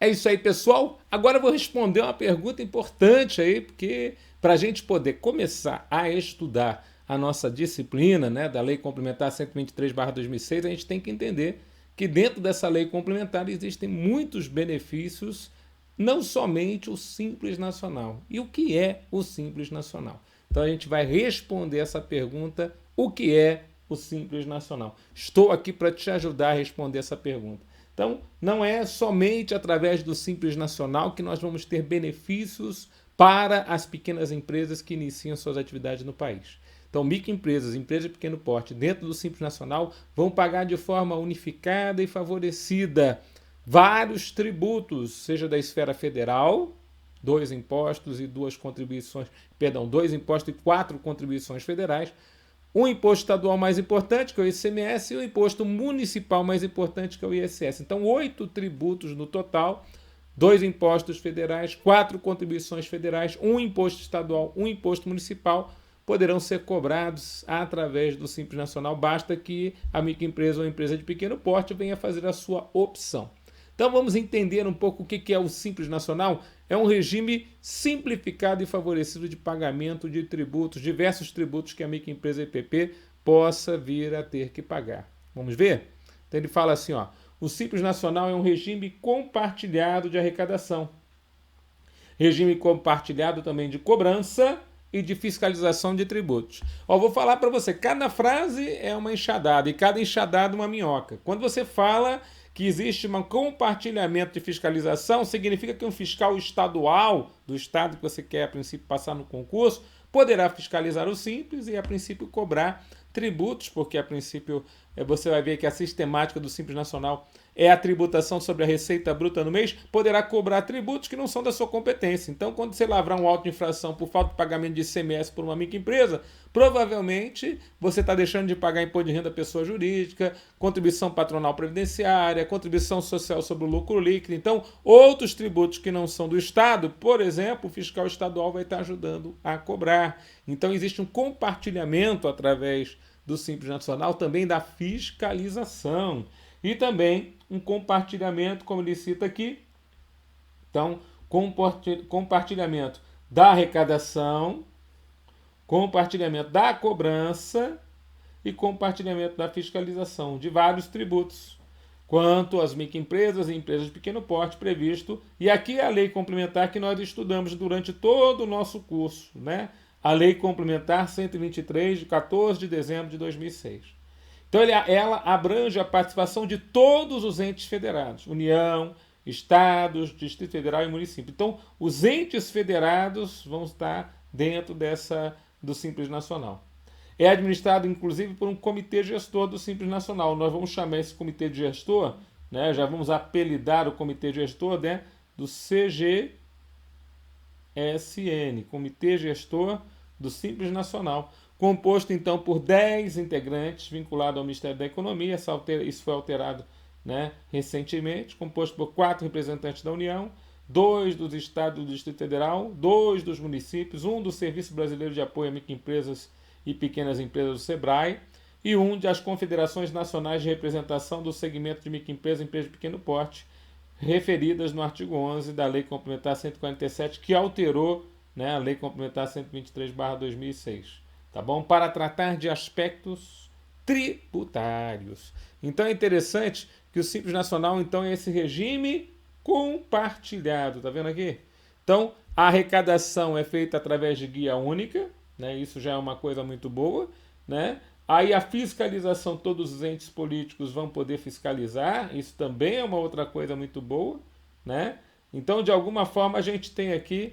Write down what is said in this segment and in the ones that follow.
É isso aí, pessoal. Agora eu vou responder uma pergunta importante aí, porque para a gente poder começar a estudar a nossa disciplina, né, da Lei Complementar 123/2006, a gente tem que entender que dentro dessa lei complementar existem muitos benefícios, não somente o Simples Nacional. E o que é o Simples Nacional? Então a gente vai responder essa pergunta: o que é o Simples Nacional? Estou aqui para te ajudar a responder essa pergunta. Então, não é somente através do Simples Nacional que nós vamos ter benefícios para as pequenas empresas que iniciam suas atividades no país. Então, microempresas, empresas de pequeno porte, dentro do Simples Nacional, vão pagar de forma unificada e favorecida vários tributos, seja da esfera federal, 2 impostos e 2 contribuições, perdão, 2 impostos e 4 contribuições federais, um imposto estadual mais importante, que é o ICMS, e o imposto municipal mais importante, que é o ISS. Então, 8 tributos no total, 2 impostos federais, 4 contribuições federais, um imposto estadual, um imposto municipal, poderão ser cobrados através do Simples Nacional. Basta que a microempresa ou a empresa de pequeno porte venha fazer a sua opção. Então vamos entender um pouco o que é o Simples Nacional. É um regime simplificado e favorecido de pagamento de tributos, diversos tributos que a microempresa EPP possa vir a ter que pagar. Vamos ver? Então ele fala assim, ó, o Simples Nacional é um regime compartilhado de arrecadação. Regime compartilhado também de cobrança e de fiscalização de tributos. Ó, vou falar para você, cada frase é uma enxadada e cada enxadada uma minhoca. Quando você fala que existe um compartilhamento de fiscalização, significa que um fiscal estadual do estado que você quer, a princípio, passar no concurso, poderá fiscalizar o Simples e, a princípio, cobrar tributos, porque, a princípio, você vai ver que a sistemática do Simples Nacional é a tributação sobre a receita bruta no mês, poderá cobrar tributos que não são da sua competência. Então, quando você lavrar um auto de infração por falta de pagamento de ICMS por uma microempresa, provavelmente você está deixando de pagar imposto de renda pessoa jurídica, contribuição patronal previdenciária, contribuição social sobre o lucro líquido. Então, outros tributos que não são do Estado, por exemplo, o fiscal estadual vai estar ajudando a cobrar. Então, existe um compartilhamento através do Simples Nacional também da fiscalização. E também um compartilhamento, como ele cita aqui. Então, compartilhamento da arrecadação, compartilhamento da cobrança e compartilhamento da fiscalização de vários tributos, quanto às microempresas e empresas de pequeno porte previsto. E aqui é a lei complementar que nós estudamos durante todo o nosso curso, né? A Lei Complementar 123, de 14 de dezembro de 2006. Então, ela abrange a participação de todos os entes federados, União, Estados, Distrito Federal e município. Então, os entes federados vão estar dentro do Simples Nacional. É administrado, inclusive, por um comitê gestor do Simples Nacional. Nós vamos chamar esse comitê de gestor, né, já vamos apelidar o comitê gestor, né, do CGSN, Comitê Gestor do Simples Nacional, composto, então, por 10 integrantes vinculados ao Ministério da Economia. Isso foi alterado, né, recentemente, composto por 4 representantes da União, 2 dos estados do Distrito Federal, 2 dos municípios, 1 do Serviço Brasileiro de Apoio a Microempresas e Pequenas Empresas do SEBRAE e 1 das Confederações Nacionais de Representação do Segmento de Microempresas e Empresas de Pequeno Porte, referidas no artigo 11 da Lei Complementar 147, que alterou, né, a Lei Complementar 123/2006. Tá bom? Para tratar de aspectos tributários. Então é interessante que o Simples Nacional, então, é esse regime compartilhado. Tá vendo aqui? Então, a arrecadação é feita através de guia única, né? Isso já é uma coisa muito boa, né? Aí a fiscalização, todos os entes políticos vão poder fiscalizar, isso também é uma outra coisa muito boa, né? Então, de alguma forma, a gente tem aqui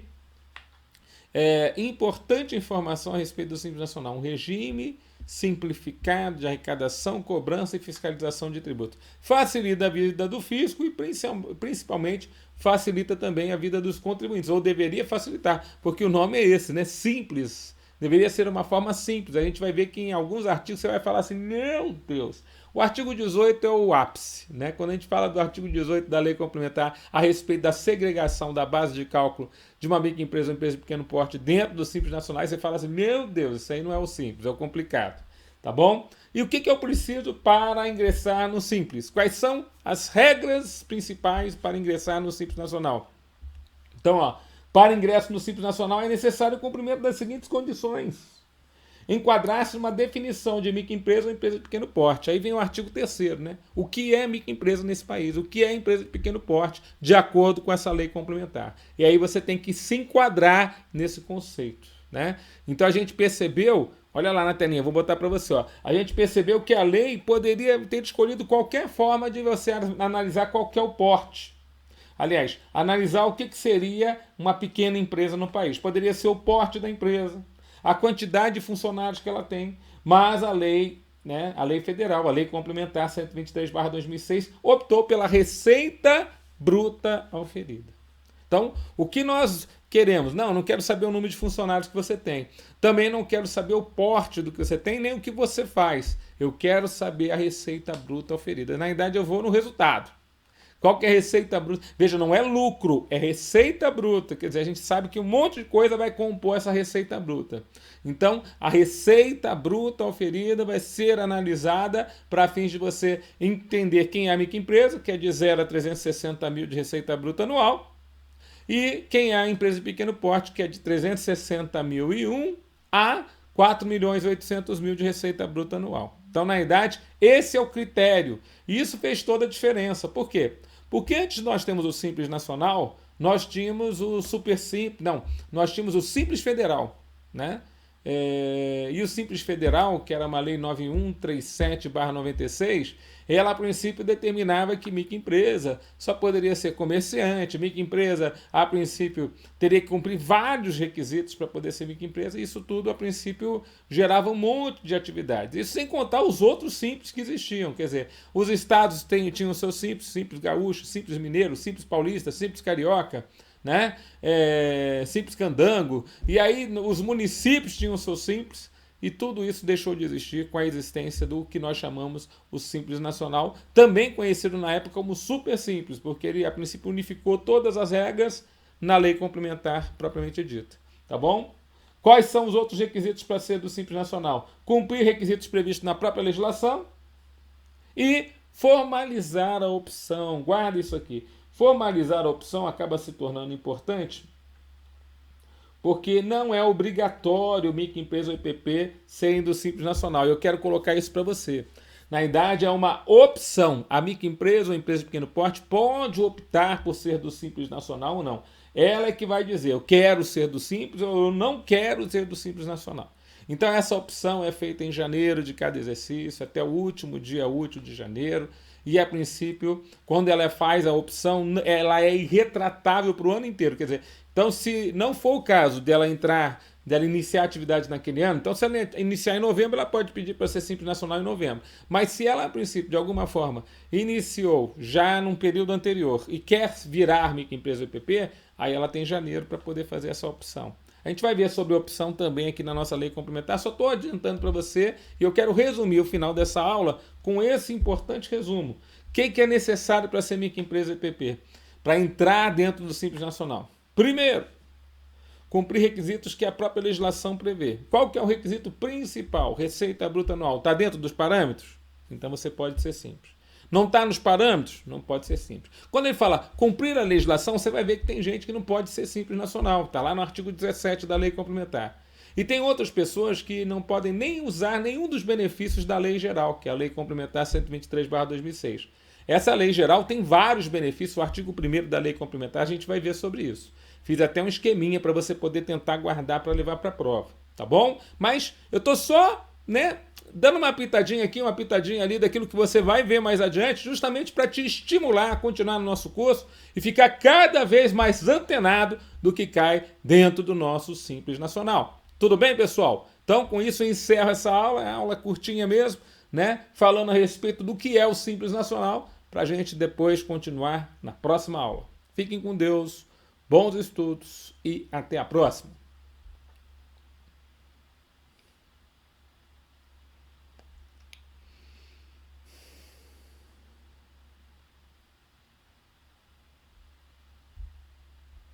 importante informação a respeito do Simples Nacional, um regime simplificado de arrecadação, cobrança e fiscalização de tributos. Facilita a vida do fisco e principalmente facilita também a vida dos contribuintes, ou deveria facilitar, porque o nome é esse, né? Simples. Deveria ser uma forma simples. A gente vai ver que em alguns artigos você vai falar assim, meu Deus, o artigo 18 é o ápice, né? Quando a gente fala do artigo 18 da Lei Complementar a respeito da segregação da base de cálculo de uma microempresa ou empresa de pequeno porte dentro dos Simples Nacionais, você fala assim, meu Deus, isso aí não é o simples, é o complicado. tá bom? E o que eu preciso para ingressar no Simples? Quais são as regras principais para ingressar no Simples Nacional? Então, ó, para ingresso no Simples Nacional é necessário o cumprimento das seguintes condições. Enquadrar-se numa definição de microempresa ou empresa de pequeno porte. Aí vem o artigo 3º, né? O que é microempresa nesse país? O que é empresa de pequeno porte, de acordo com essa lei complementar? E aí você tem que se enquadrar nesse conceito, né? Então a gente percebeu, olha lá na telinha, vou botar para você, ó. A gente percebeu que a lei poderia ter escolhido qualquer forma de você analisar qual que é o porte. Aliás, analisar o que seria uma pequena empresa no país. Poderia ser o porte da empresa, a quantidade de funcionários que ela tem, mas a lei, né, a lei federal, a lei complementar 123/2006, optou pela receita bruta oferida. Então, o que nós queremos? Não quero saber o número de funcionários que você tem. Também não quero saber o porte do que você tem, nem o que você faz. Eu quero saber a receita bruta oferida. Na verdade, eu vou no resultado. Qual que é a receita bruta? Veja, não é lucro, é receita bruta. Quer dizer, a gente sabe que um monte de coisa vai compor essa receita bruta. Então, a receita bruta oferida vai ser analisada para fins de você entender quem é a microempresa, que é de 0 a 360 mil de receita bruta anual, e quem é a empresa de pequeno porte, que é de 360.001 a 4.800.000 de receita bruta anual. Então, na verdade, esse é o critério. E isso fez toda a diferença. Por quê? Porque antes nós temos o Simples Nacional, nós tínhamos o Super Simples, não, nós tínhamos o Simples Federal, né? E o Simples Federal, que era uma lei 9137/96, ela a princípio determinava que microempresa só poderia ser comerciante, microempresa a princípio teria que cumprir vários requisitos para poder ser microempresa, e isso tudo a princípio gerava um monte de atividades. Isso sem contar os outros simples que existiam, quer dizer, os estados tinham seus simples, simples gaúcho, simples mineiro, simples paulista, simples carioca, né? Simples candango, e aí os municípios tinham seus simples, e tudo isso deixou de existir com a existência do que nós chamamos o Simples Nacional, também conhecido na época como Super Simples, porque ele a princípio unificou todas as regras na lei complementar propriamente dita, tá bom? Quais são os outros requisitos para ser do Simples Nacional? Cumprir requisitos previstos na própria legislação e formalizar a opção. Guarda isso aqui. Formalizar a opção acaba se tornando importante porque não é obrigatório microempresa ou EPP serem do Simples Nacional. Eu quero colocar isso para você. Na verdade, é uma opção. A microempresa ou empresa de pequeno porte pode optar por ser do Simples Nacional ou não. Ela é que vai dizer, eu quero ser do Simples ou eu não quero ser do Simples Nacional. Então, essa opção é feita em janeiro de cada exercício, até o último dia útil de janeiro. E, a princípio, quando ela faz a opção, ela é irretratável para o ano inteiro. Quer dizer, então, se não for o caso dela iniciar a atividade naquele ano, então se ela iniciar em novembro, ela pode pedir para ser Simples Nacional em novembro. Mas se ela, a princípio, de alguma forma, iniciou já num período anterior e quer virar microempresa EPP, aí ela tem janeiro para poder fazer essa opção. A gente vai ver sobre a opção também aqui na nossa lei complementar, só estou adiantando para você e eu quero resumir o final dessa aula com esse importante resumo. O que é necessário para ser microempresa EPP? Para entrar dentro do Simples Nacional. Primeiro, cumprir requisitos que a própria legislação prevê. Qual que é o requisito principal? Receita bruta anual. Está dentro dos parâmetros? Então você pode ser simples. Não está nos parâmetros? Não pode ser simples. Quando ele fala cumprir a legislação, você vai ver que tem gente que não pode ser Simples Nacional. Está lá no artigo 17 da lei complementar. E tem outras pessoas que não podem nem usar nenhum dos benefícios da lei geral, que é a lei complementar 123/2006. Essa lei geral tem vários benefícios, o artigo 1º da lei complementar, a gente vai ver sobre isso. Fiz até um esqueminha para você poder tentar guardar para levar para a prova, tá bom? Mas eu estou só, dando uma pitadinha aqui, uma pitadinha ali daquilo que você vai ver mais adiante, justamente para te estimular a continuar no nosso curso e ficar cada vez mais antenado do que cai dentro do nosso Simples Nacional. Tudo bem, pessoal? Então, com isso eu encerro essa aula, é uma aula curtinha mesmo, falando a respeito do que é o Simples Nacional, para a gente depois continuar na próxima aula. Fiquem com Deus, bons estudos e até a próxima!